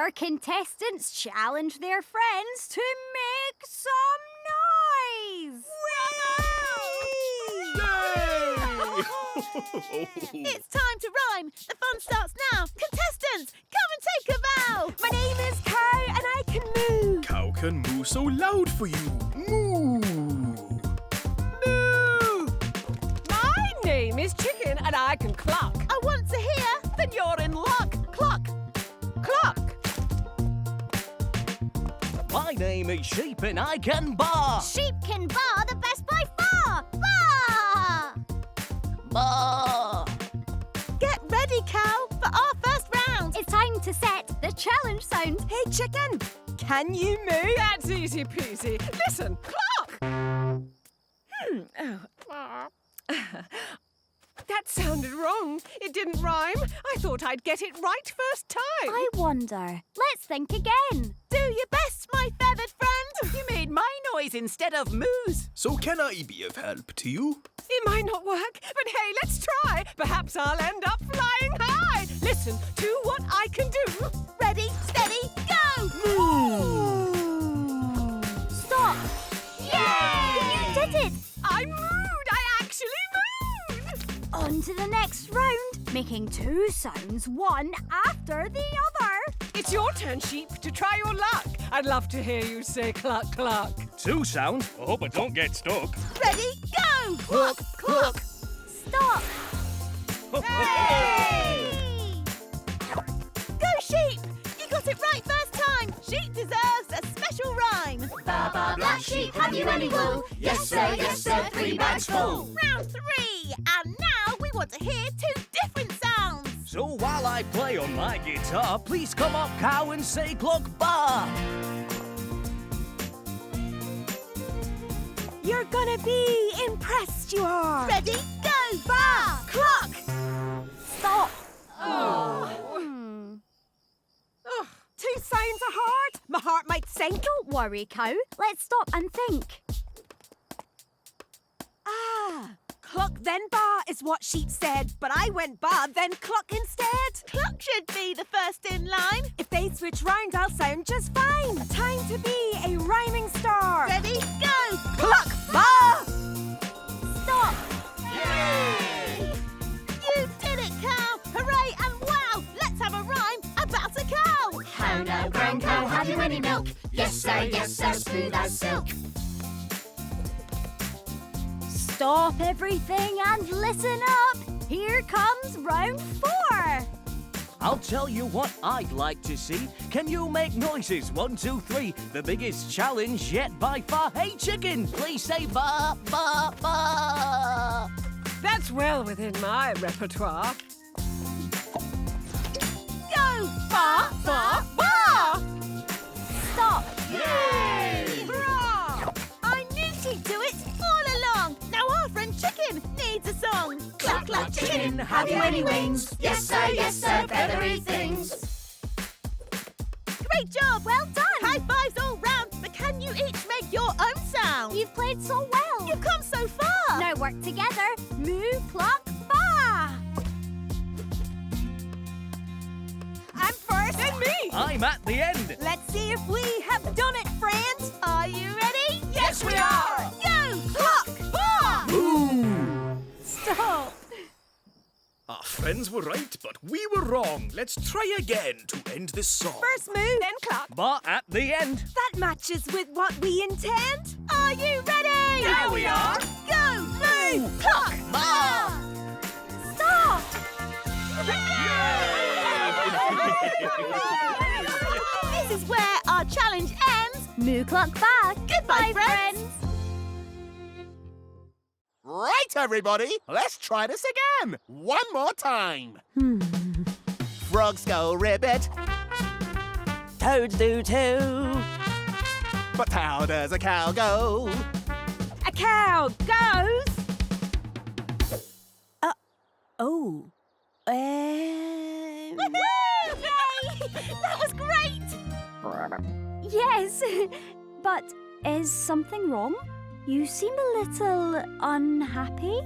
Our contestants challenge their friends to make some noise! It's time to rhyme. The fun starts now. Contestants, come and take a bow. My name is Cow and I can moo. Cow can moo so loud for you. Moo! Moo! My name is Chicken and I can cluck. I want to hear. Then you're in luck. Cluck. Cluck. My name is Sheep and I can baa. Sheep can bar the best by far! Bar! Baa. Get ready, Cow, for our first round. It's time to set the challenge sound. Hey, Chicken, can you moo? That's easy peasy. Listen, cluck. That sounded wrong. It didn't rhyme. I thought I'd get it right first time. I wonder. Let's think again. Do your best, my feathered friend. You made my noise instead of moo's. So can I be of help to you? It might not work, but hey, let's try. Perhaps I'll end up flying high. Listen to what I can do. Ready, steady, go! Stop! Yay! You did it! I mooed. I actually mooed. On to the next round, making two sounds, one after the other. It's your turn, Sheep, to try your luck. I'd love to hear you say cluck, cluck. 2 sounds. I hope I don't get stuck. Ready, go! Cluck, cluck. Stop! Hey! Go, Sheep! You got it right first time. Sheep deserves a special rhyme. Baba black sheep, have you any wool? Yes sir, 3 bags full. Round 3, and now we want to hear 2 different sounds. So while I play on my guitar, please come up, Cow, and say cluck baa. You're gonna be impressed, you are. Ready, go! Bar! Clock! Stop! Oh, 2 sounds are hard. My heart might sink. Don't worry, Cow. Let's stop and think. Cluck then bar is what Sheep said, but I went bar then cluck instead. Clock should be the first in line. If they switch round, I'll sound just fine. Time to be a rhyming star. Ready, go! Cluck bar! Stop! Yay! You did it, Cow! Hooray and wow! Let's have a rhyme about a cow! Cow no brown cow, have you any milk? Yes sir, smooth as silk. Stop everything and listen up. Here comes round 4. I'll tell you what I'd like to see. Can you make noises? 1, 2, 3. The biggest challenge yet by far. Hey, Chicken, please say ba, ba, ba. That's well within my repertoire. Go! Bar! Bar! Bar! Stop! Yay! Hurrah! I knew she'd do it all along. Now our friend Chicken needs a song. Cluck cluck chicken, have you any wings? Yes sir, feathery things. Great job! Well done! High fives all round, but can you each make your own sound? You've played so well. You've come so far! Now work together. Moo, cluck, ba! I'm first. And me. I'm at the end. Let's see if we have done it, friends. Are you ready? Yes, we are. Go! Clock! Bar! Ooh. Stop! Our friends were right, but we were wrong. Let's try again to end this song. First moo, then cluck. But at the end. That matches with what we intend. Are you ready? Now we are. Go! Moo! Clock! Bar. Stop! This is where our challenge ends. Moo, cluck, ba! Goodbye, friends. Right, everybody, let's try this again. One more time. Frogs go ribbit, Toads do too. but how does a cow go? A cow goes. Oh. Woohoo! Yay! That was great! Yes, but is something wrong? You seem a little unhappy.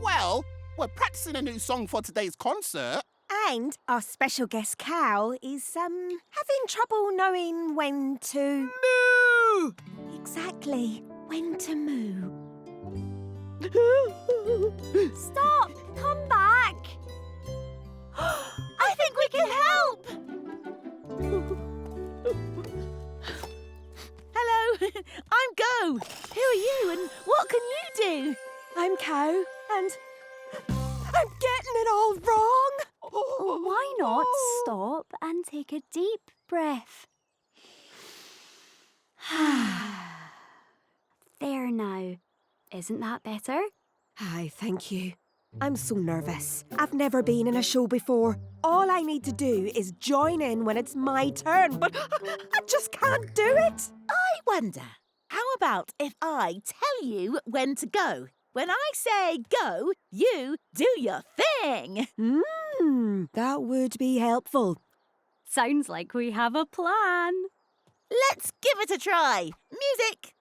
Well, we're practicing a new song for today's concert, And our special guest cow is, having trouble knowing when to... Moo! Exactly, when to moo. Stop! Come back! I think we can help! Hello, I'm Go. Who are you and what can you do? I'm Cow, and I'm getting it all wrong. Why not stop and take a deep breath? There now. Isn't that better? Hi, thank you. I'm so nervous. I've never been in a show before. All I need to do is join in when it's my turn, but I just can't do it. I wonder, how about if I tell you when to go? When I say go, you do your thing. That would be helpful. Sounds like we have a plan. Let's give it a try. Music.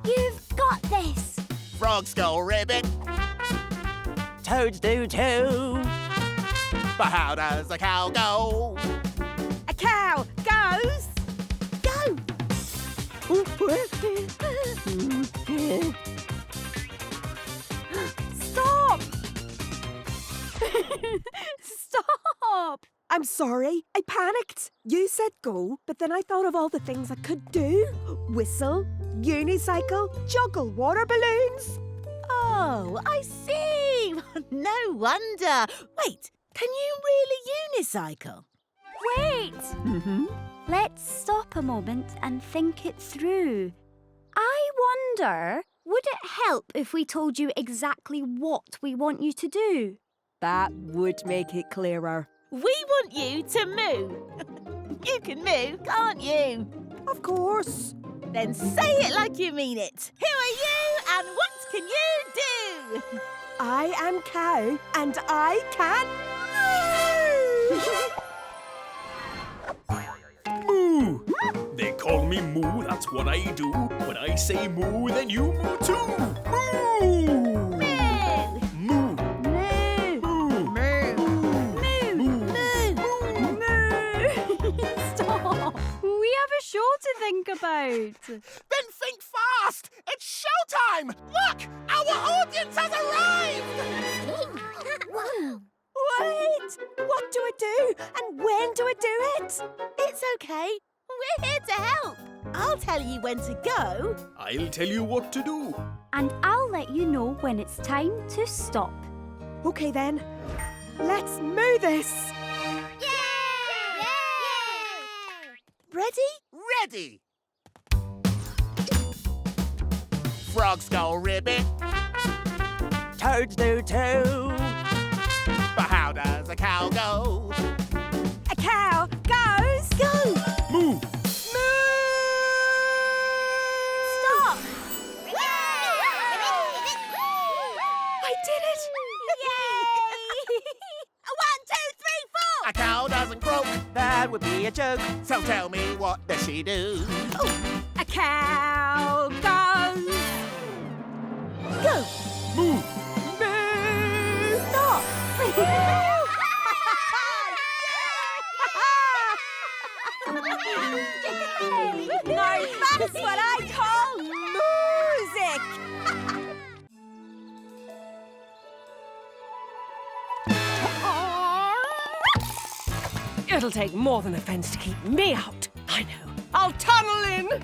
You've got this. Frogs go ribbit. Toads do too. But how does a cow go? A cow goes. Go. Stop! Stop! I'm sorry, I panicked. You said go, but then I thought of all the things I could do. Whistle, unicycle, juggle water balloons. Oh, I see. No wonder. Wait, can you really unicycle? Wait! Let's stop a moment and think it through. I wonder, would it help if we told you exactly what we want you to do? That would make it clearer. We want you to moo. You can moo, can't you? Of course. Then say it like you mean it. Who are you and what can you do? I am Cow, and I can Moo! They call me Moo, that's what I do. When I say moo, then you moo too. Moo! Moo! Moo! Moo! Moo! Stop! We have a show to think about. Then think fast! It's showtime! Look! Our audience has arrived! Wait! What do I do? And when do I do it? It's okay. We're here to help. I'll tell you when to go. I'll tell you what to do. And I'll let you know when it's time to stop. Okay then. Let's moo this. Ready? Ready! Frogs go ribbit. Toads do too. But how does a cow go? A cow goes. Go! Moo! Stop! I did it. Yay! 1, 2, 3, 4! A cow doesn't croak. That would be a joke. So tell me, what does she do? A cow goes. Go! Moo! Stop! Now that's what I call music. It'll take more than a fence to keep me out. I know. I'll tunnel in. Wow,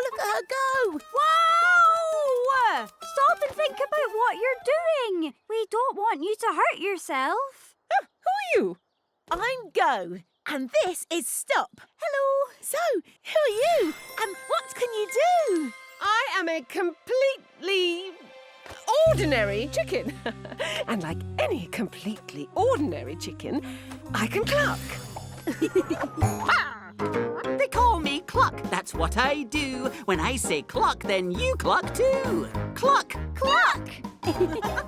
look at her go! Whoa! Stop and think about what you're doing. We don't want you to hurt yourself. Who are you? I'm Go, and this is Stop. Hello. So, who are you, and what can you do? I am a completely ordinary chicken. And like any completely ordinary chicken, I can cluck. They call me Cluck. That's what I do. When I say cluck, then you cluck too. Cluck, cluck.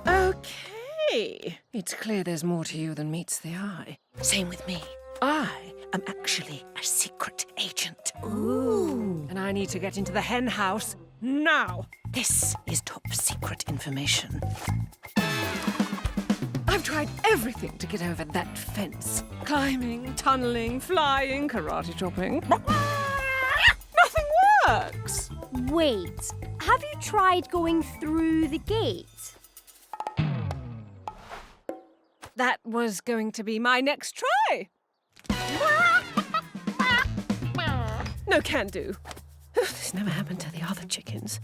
Okay. It's clear there's more to you than meets the eye. Same with me. I am actually a secret agent. Ooh. And I need to get into the hen house Now, this is top secret information. I've tried everything to get over that fence. Climbing, tunnelling, flying, karate chopping. Nothing works. Wait, have you tried going through the gate? That was going to be my next try. No can do. This never happened to the other chickens.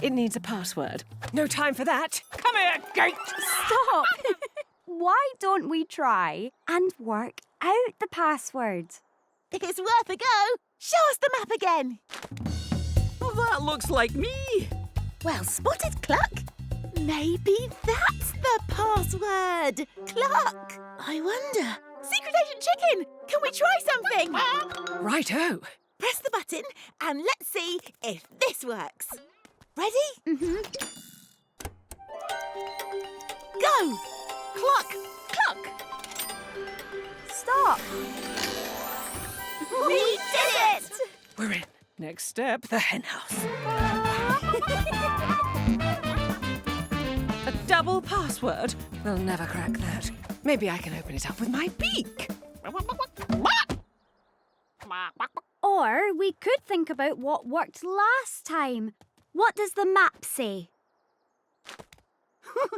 It needs a password. No time for that. Come here, gate. Stop! Why don't we try and work out the password? It's worth a go. Show us the map again. Well, that looks like me. Well spotted, Cluck. Maybe that's the password. Cluck. I wonder. Secret Agent Chicken, can we try something? Righto. Press the button and let's see if this works. Ready? Mm-hmm. Go! Cluck! Cluck! Stop! We did it! We're in. Next step, the hen house. A double password? We'll never crack that. Maybe I can open it up with my beak. Or we could think about what worked last time. What does the map say?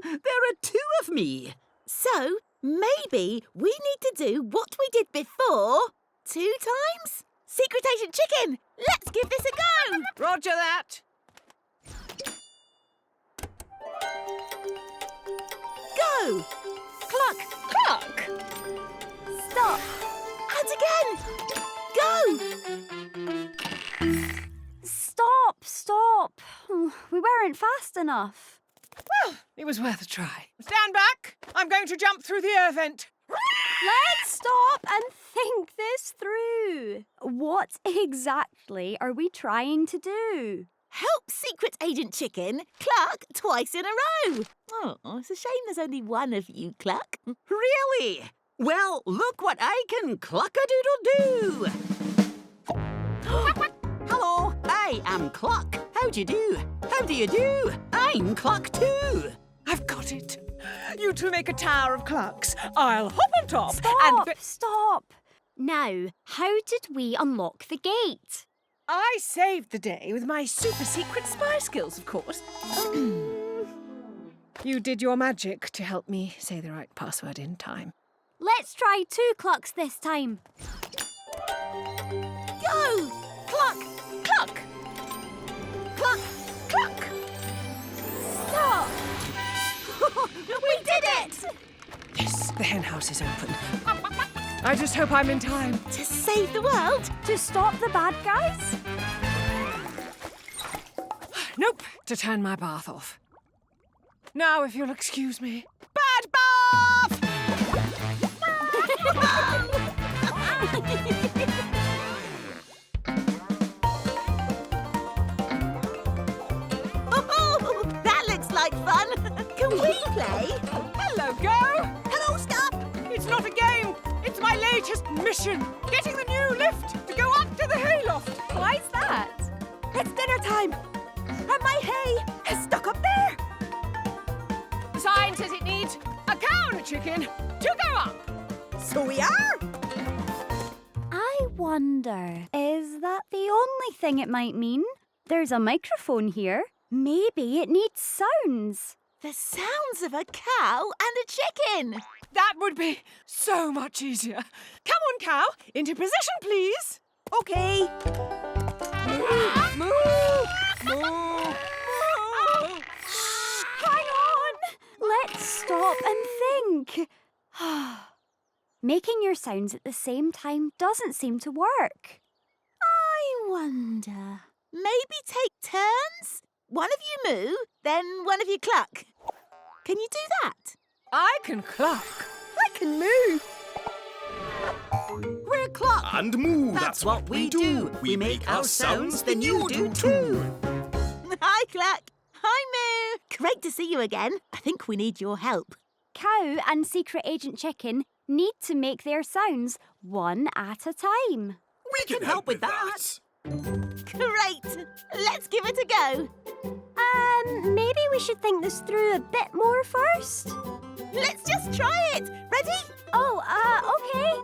There are two of me. So, maybe we need to do what we did before 2 times? Secret Agent Chicken, let's give this a go! Roger that. Go! Cluck! Cluck! Stop! And again! Go! Stop! We weren't fast enough. Well, it was worth a try. Stand back. I'm going to jump through the air vent. Let's stop and think this through. What exactly are we trying to do? Help Secret Agent Chicken cluck twice in a row. Oh, it's a shame there's only one of you, Cluck. Really? Well, look what I can cluck-a-doodle-doo. Hello, I am Cluck. How do you do? How do you do? I'm Cluck too. I've got it. You two make a tower of clucks. I'll hop on top Stop! Now, how did we unlock the gate? I saved the day with my super secret spy skills, of course. You did your magic to help me say the right password in time. Let's try 2 clucks this time. Go! Cluck! Cluck! Cluck! Cluck! Stop! We did it! Yes, the hen house is open. I just hope I'm in time. To save the world? To stop the bad guys? Nope, to turn my bath off. Now, if you'll excuse me. Bad bath! Oh, that looks like fun. Can we play? Hello, Go! Hello, Stop. It's not a game. It's my latest mission. Getting the new lift to go up to the hayloft. Why's that? It's dinner time. And my hay is stuck up there. The sign says it needs a cow and a chicken to go up. So we are. I wonder, is that the only thing it might mean? There's a microphone here. Maybe it needs sounds. The sounds of a cow and a chicken. That would be so much easier. Come on, cow. Into position, please. Okay. Move. Move. Move. Hang on! Let's stop and think. Making your sounds at the same time doesn't seem to work. I wonder. Maybe take turns? One of you moo, then one of you cluck. Can you do that? I can cluck. I can move. We're Cluck. And moo, That's what we do. We make our sounds, then you do too. Hi, Cluck. Hi, Moo. Great to see you again. I think we need your help. Cow and Secret Agent Chicken need to make their sounds one at a time. We can help with that. Great! Let's give it a go. Maybe we should think this through a bit more first. Let's just try it. Ready? Oh, okay.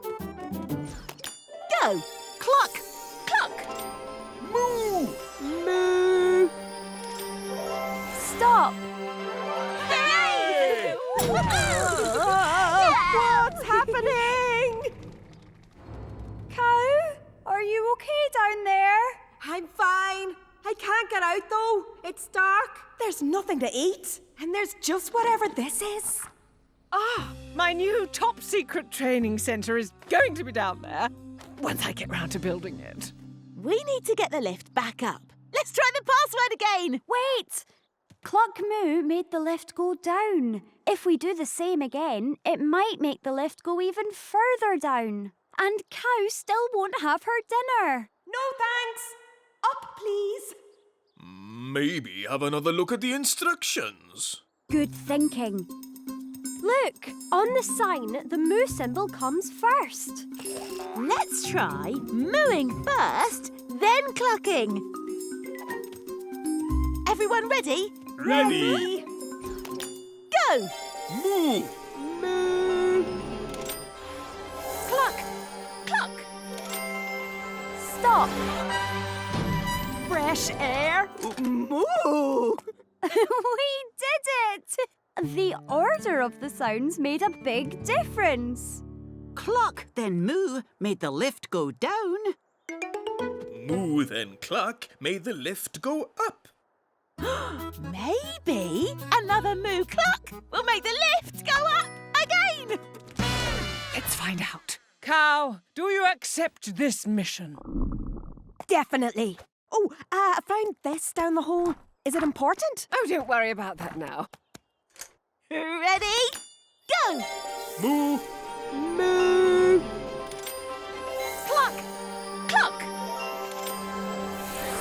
Go. Cluck. Cluck. Moo! Moo! Stop. Hooray! What's happening? Cow, are you okay down there? I'm fine. I can't get out though. It's dark. There's nothing to eat. And there's just whatever this is. Ah, my new top secret training centre is going to be down there once I get round to building it. We need to get the lift back up. Let's try the password again. Wait! Cluck Moo made the lift go down. If we do the same again, it might make the lift go even further down. And Cow still won't have her dinner. No thanks. Up, please. Maybe have another look at the instructions. Good thinking. Look, on the sign, the moo symbol comes first. Let's try mooing first, then clucking. Everyone ready? Ready? Go! Moo! Moo. Cluck! Cluck! Stop. Fresh air. Moo. We did it! The order of the sounds made a big difference. Cluck, then moo made the lift go down. Moo then cluck made the lift go up. Maybe another moo cluck will make the lift go up again. Let's find out. Cow, do you accept this mission? Definitely. Oh, I found this down the hole. Is it important? Oh, don't worry about that now. Ready? Go! Moo! Moo. Cluck! Cluck!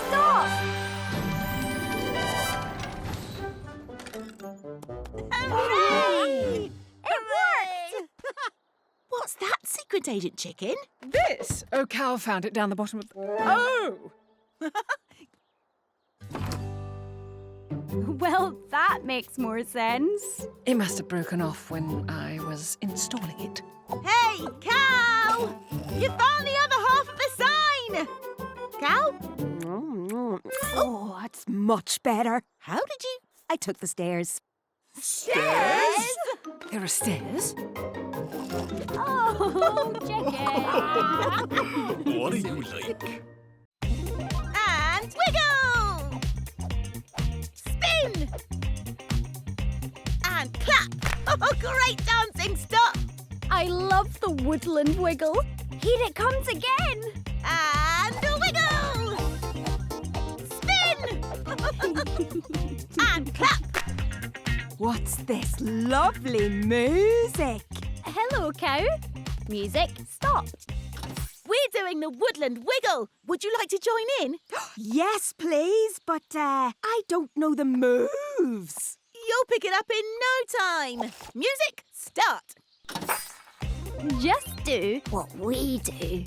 Stop! Hooray! It worked! What's that, Secret Agent Chicken? This? Oh, Cow found it down the bottom of the... Oh! Well, that makes more sense. It must have broken off when I was installing it. Hey, Cow! You found the other half of the sign! Cow? Oh, that's much better. How did you... I took the stairs. Stairs? There are stairs? Oh, chicken! What are you like? And wiggle! Spin! And clap! Oh, great dancing stop! I love the Woodland Wiggle. Here it comes again. And wiggle! Spin! And clap! What's this lovely music? Hello, Cow. Music, stop. We're doing the Woodland Wiggle. Would you like to join in? Yes, please, but I don't know the moves. You'll pick it up in no time. Music, start. Just do what we do.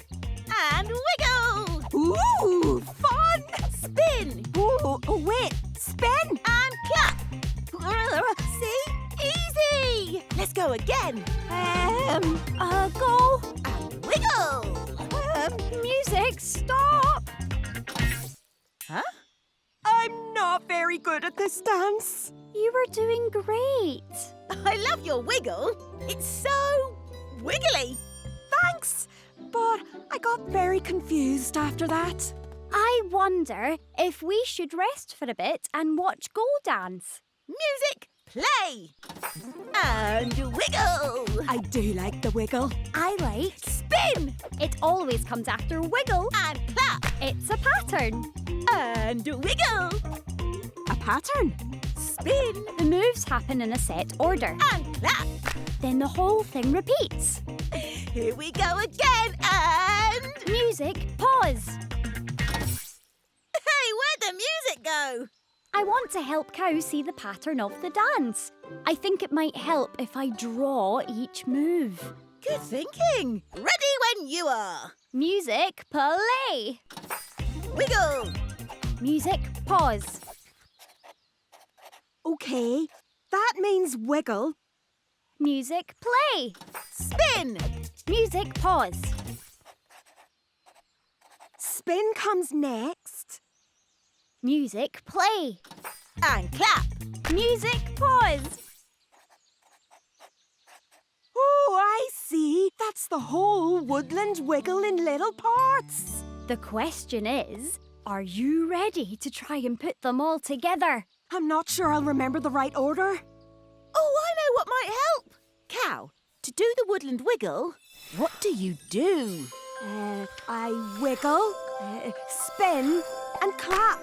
And wiggle! Ooh, fun! Spin! Oh, wait, spin! And clap! See? Easy! Let's go again. Go. And wiggle! Music, stop. Huh? I'm not very good at this dance. You were doing great. I love your wiggle. It's so wiggly. Thanks, but I got very confused after that. I wonder if we should rest for a bit and watch Go Dance. Music, play! And wiggle! I do like the wiggle. I like Spin! it always comes after wiggle. And clap! It's a pattern. And wiggle! A pattern. Spin! The moves happen in a set order. And clap! Then the whole thing repeats. Here we go again, and... Music, pause. Hey, where'd the music go? I want to help Cow see the pattern of the dance. I think it might help if I draw each move. Good thinking. Ready when you are. Music, play. Wiggle! Music, pause. OK, that means wiggle. Music, play. Spin! Music, pause. Spin comes next. Music, play. And clap! Music, pause. Oh, I see. That's the whole Woodland Wiggle in little parts. The question is, are you ready to try and put them all together? I'm not sure I'll remember the right order. Oh, I know what might help. Cow, to do the Woodland Wiggle, what do you do? I wiggle, spin, and clap.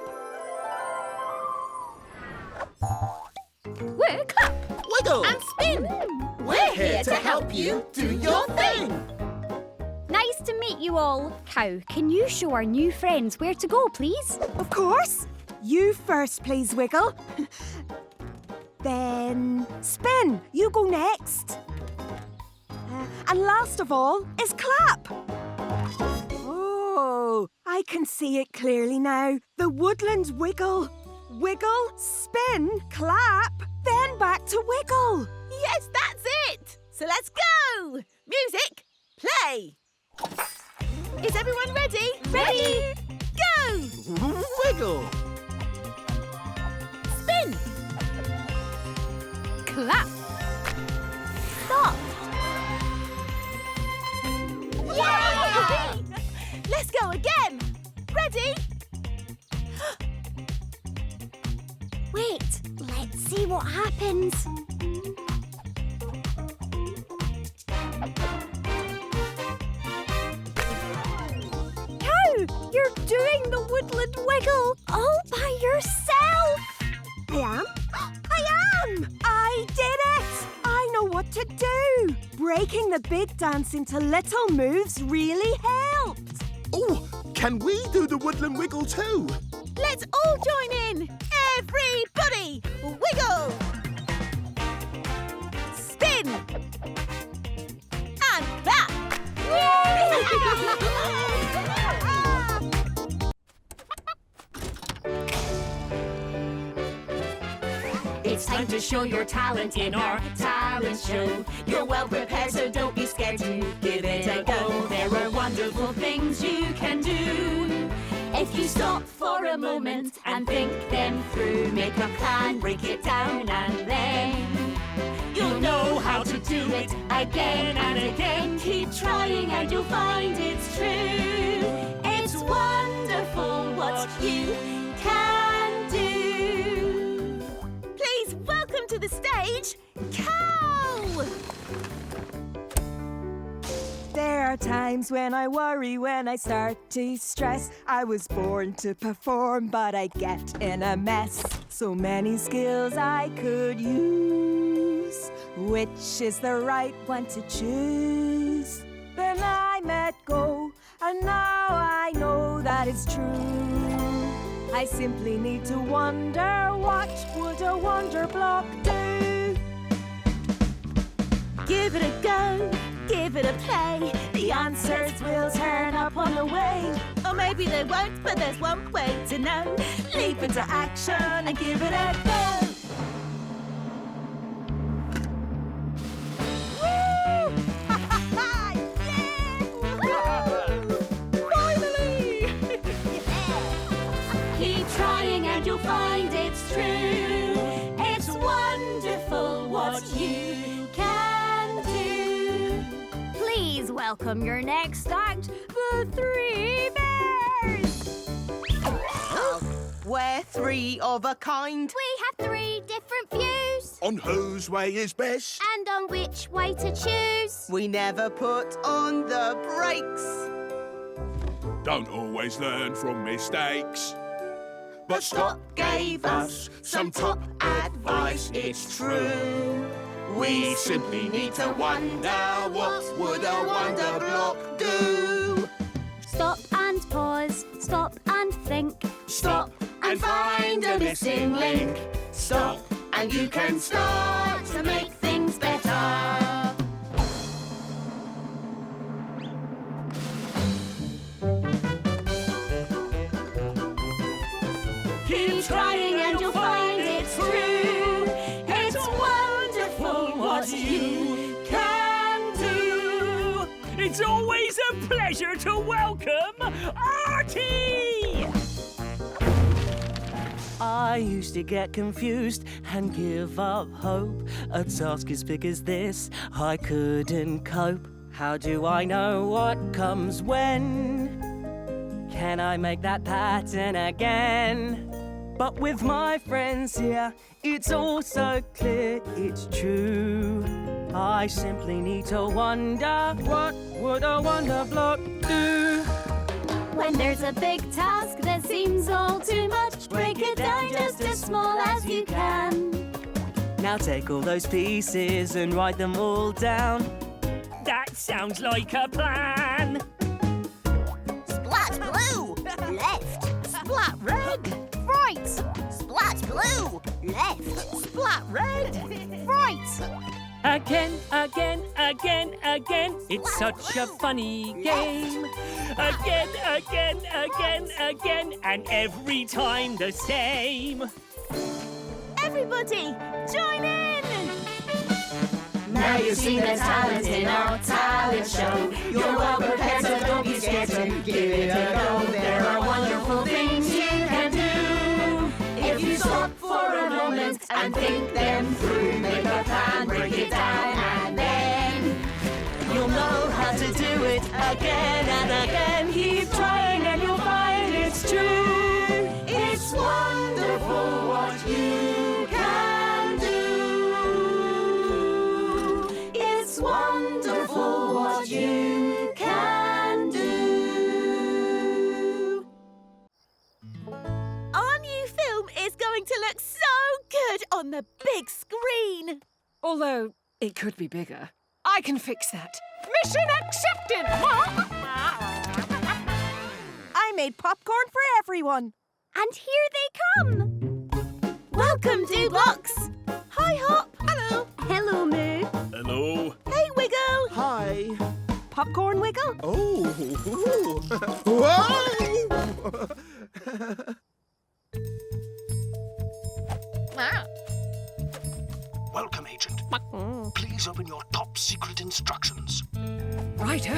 We're clap! Wiggle! And spin! We're here to help you do your thing. Nice to meet you all. Cow, can you show our new friends where to go, please? Of course. You first, please, Wiggle. Then spin. You go next. And last of all is clap. Oh, I can see it clearly now. The Woodland Wiggle. Wiggle, spin, clap, then back to wiggle. Yes, that's it! So let's go! Music, play! Is everyone ready? Ready. Go! Wiggle! Spin! Clap. Stop. Yay! Let's go again! Ready? Wait, let's see what happens. Cow, you're doing the Woodland Wiggle all by yourself. I am? I am! I did it! I know what to do. Breaking the big dance into little moves really helped. Oh, can we do the Woodland Wiggle too? Let's all join in! Everybody, wiggle! Spin! And clap! It's time to show your talent in our talent show. You're well prepared, so don't be scared to give it a go. There are wonderful things you can do. If you stop for a moment and think them through, make a plan, break it down, and then you'll know how to do it again and again. Keep trying and you'll find it's true. It's wonderful what you can do. Please welcome to the stage, Cow! There are times when I worry, when I start to stress. I was born to perform, but I get in a mess. So many skills I could use. Which is the right one to choose? Then I let go, and now I know that it's true. I simply need to wonder, what would a Wonderblock do? Give it a go, give it a play. The answers will turn up on the way. Or maybe they won't, but there's one way to know. Leap into action and give it a go. Woo! Finally! Keep trying and you'll find it's true. It's wonderful what you can do. Please welcome your next act, the Three Bears. We're three of a kind. We have three different views, On whose way is best? and on which way to choose. We never put on the brakes. Don't always learn from mistakes. But Scott gave us some top advice, it's true. We simply need to wonder, what would a Wonderblock do? Stop and pause, stop and think. Stop and find a missing link. Stop and you can start to make things better. Keep trying and you'll find it's true. It's wonderful what you can do. It's always a pleasure to welcome Artie! I used to get confused and give up hope. A task as big as this, I couldn't cope. How do I know what comes when? Can I make that pattern again? But with my friends here, it's all so clear, it's true. I simply need to wonder, what would a wonder block do? When there's a big task that seems all too much, break it down just as small as you can. Now take all those pieces and write them all down. That sounds like a plan. Splat blue, left. Splat red, right. Splat blue, left. Splat red, right. Again, again, again, again. It's such a funny game. Again, again, again, again. And every time the same. Everybody, join in. Now you see the talent in our talent show. You're well prepared, so don't be scared to give it a go. There are wonderful things you can do. If you stop for a moment and think them through, make a plan, break it down, and then You'll know how to do it again and again. Keep trying and you'll find it's true. it's wonderful what you can do. It's wonderful what you can do. Our new film is going to look so good on the big screen. Although it could be bigger. I can fix that. Mission accepted! I made popcorn for everyone. And here they come. Welcome, Blocks. Hi, Hop. Hello. Hello, Moo. Hello. Hey, Wiggle. Hi. Popcorn Wiggle? Oh. Whoa. Welcome, Agent. Please open your top secret instructions. Righto.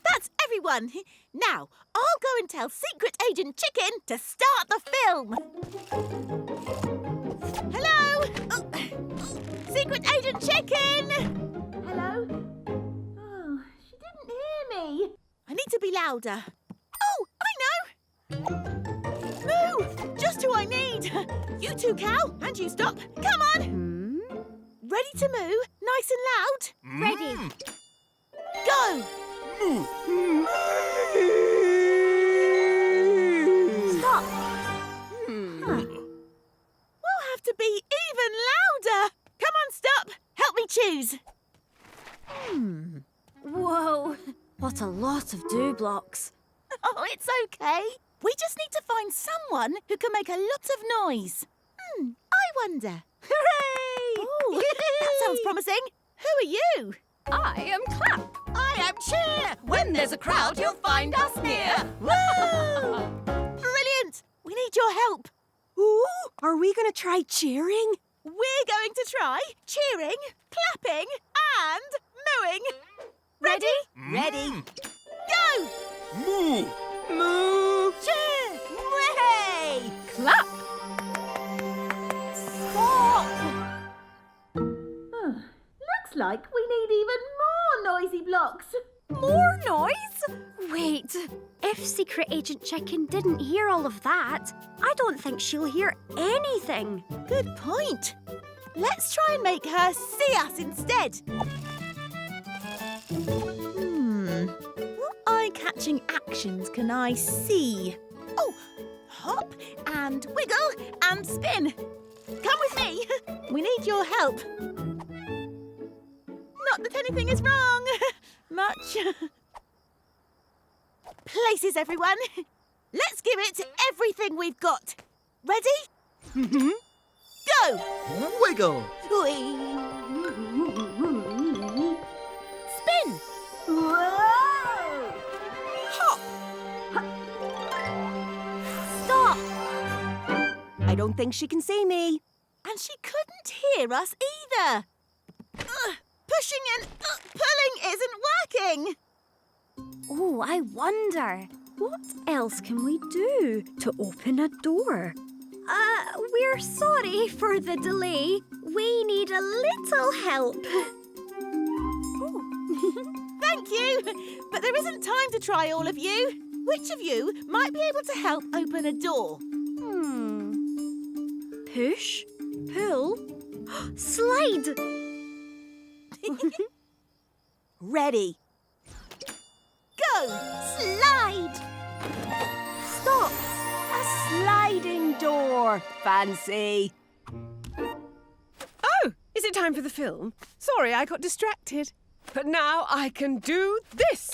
That's everyone. Now, I'll go and tell Secret Agent Chicken to start the film. Hello? Oh. Secret Agent Chicken! Hello? Oh, she didn't hear me. I need to be louder. Oh, I know! Moo! Just who I need. You two, Cow, and you stop. Come on! Ready to moo? Nice and loud? Ready. Go! Stop! We'll have to be even louder. Come on, stop. Help me choose. Whoa, what a lot of blocks. Oh, it's okay. We just need to find someone who can make a lot of noise. I wonder. Hooray! Oh, that sounds promising. Who are you? I am Clap. I am Cheer. When there's a crowd, you'll find us near. Woo! Brilliant! We need your help. Ooh, are we going to try cheering? We're going to try cheering, clapping, and mooing. Ready? Ready. Go! Moo! Moo! Cheer! Way! Clap. Stop! Looks like we need even more noisy blocks. More noise? Wait, if Secret Agent Chicken didn't hear all of that, I don't think she'll hear anything. Good point. Let's try and make her see us instead. What eye-catching actions can I see? Oh, hop and wiggle and spin. Come with me. We need your help. Not that anything is wrong. Much. Places, everyone. Let's give it everything we've got. Ready? Go! Wiggle. Spin! Whoa! Hop! I don't think she can see me. And she couldn't hear us either. Pushing and pulling isn't working. Oh, I wonder, what else can we do to open a door? We're sorry for the delay. We need a little help. Thank you, but there isn't time to try all of you. Which of you might be able to help open a door? Push, pull, slide. Ready. Go! Slide. Stop. A sliding door. Fancy. Oh, is it time for the film? Sorry, I got distracted. But now I can do this.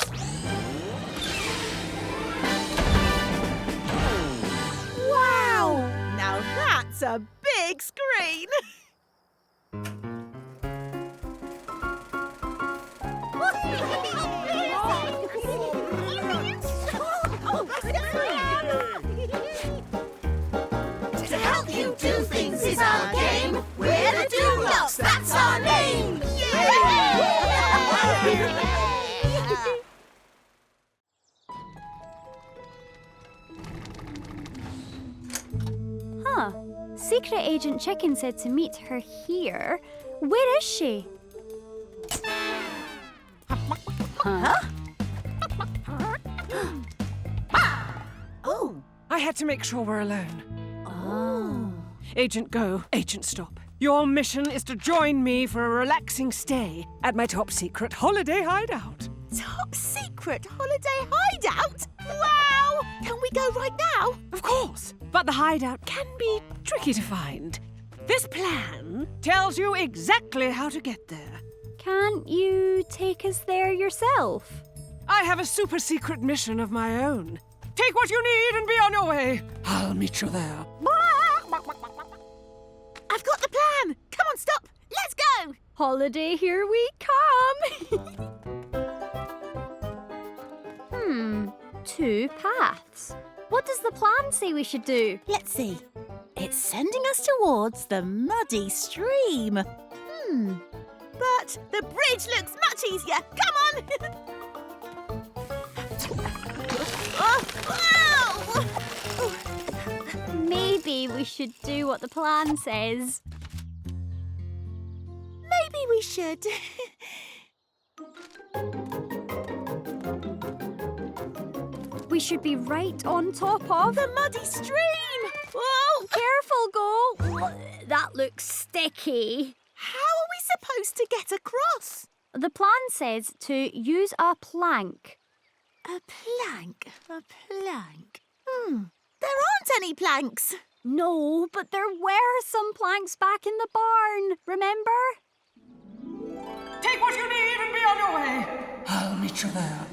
Wow! Now that's a big screen. To help you do things is our game. We're the Numberblocks, that's our name. Huh. Secret Agent Chicken said to meet her here. Where is she? Oh. I had to make sure we're alone. Oh. Agent go, Agent stop. Your mission is to join me for a relaxing stay at my top secret holiday hideout. Top secret holiday hideout? Wow! Can we go right now? Of course, but the hideout can be tricky to find. This plan tells you exactly how to get there. Can't you take us there yourself? I have a super secret mission of my own. Take what you need and be on your way. I'll meet you there. I've got the plan. Come on, stop. Let's go. Holiday, here we come. 2 paths. What does the plan say we should do? Let's see. It's sending us towards the muddy stream. But the bridge looks much easier. Come on. Maybe we should do what the plan says. Maybe we should. We should be right on top of The muddy stream. Whoa! Careful, Go. That looks sticky. How are we supposed to get across? The plan says to use a plank. A plank. A plank. There aren't any planks. No, but there were some planks back in the barn, remember? Take what you need and be on your way. I'll meet you there.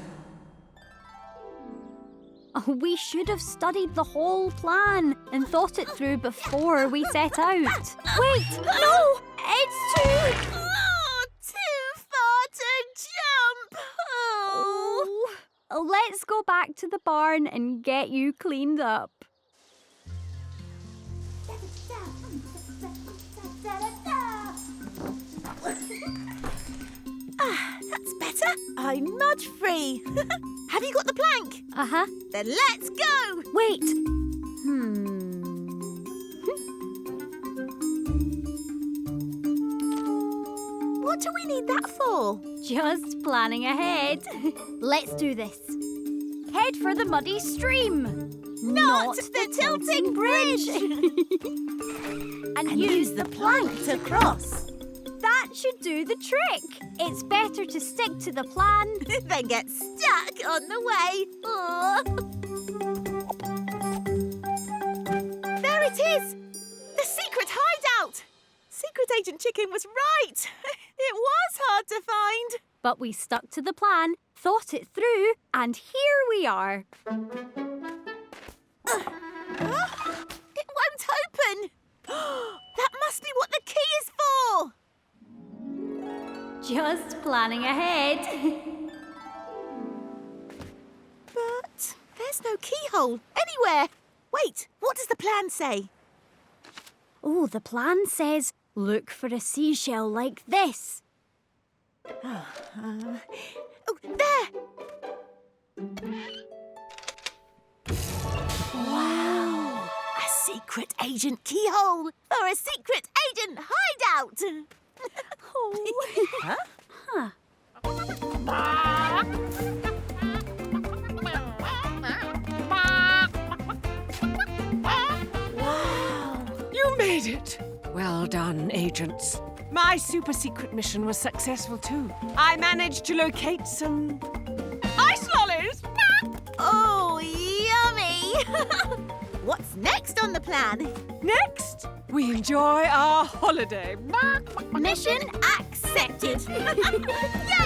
Oh, we should have studied the whole plan and thought it through before we set out. Wait, no! It's too... Oh, too far to jump. Oh. Let's go back to the barn and get you cleaned up. That's better. I'm mud free. Have you got the plank? Uh-huh. Then let's go. Wait. What do we need that for? Just planning ahead. Let's do this. Head for the muddy stream. Not the tilting bridge. And use the plank to cross. That should do the trick. It's better to stick to the plan Then get stuck on the way. Oh. There it is. The secret hideout. Secret Agent Chicken was right. It was hard to find. but we stuck to the plan, thought it through, and here we are. It won't open. That must be what the key is for. Just planning ahead. But there's no keyhole anywhere. Wait, what does the plan say? Oh, the plan says look for a seashell like this. Oh, there! Wow! A secret agent keyhole or a secret agent hideout! Oh. Huh? Wow. You made it! Well done, agents. My super secret mission was successful too. I managed to locate some ice lollies. Oh, yummy! What's next on the plan? Next, we enjoy our holiday. Mission accepted! Yay!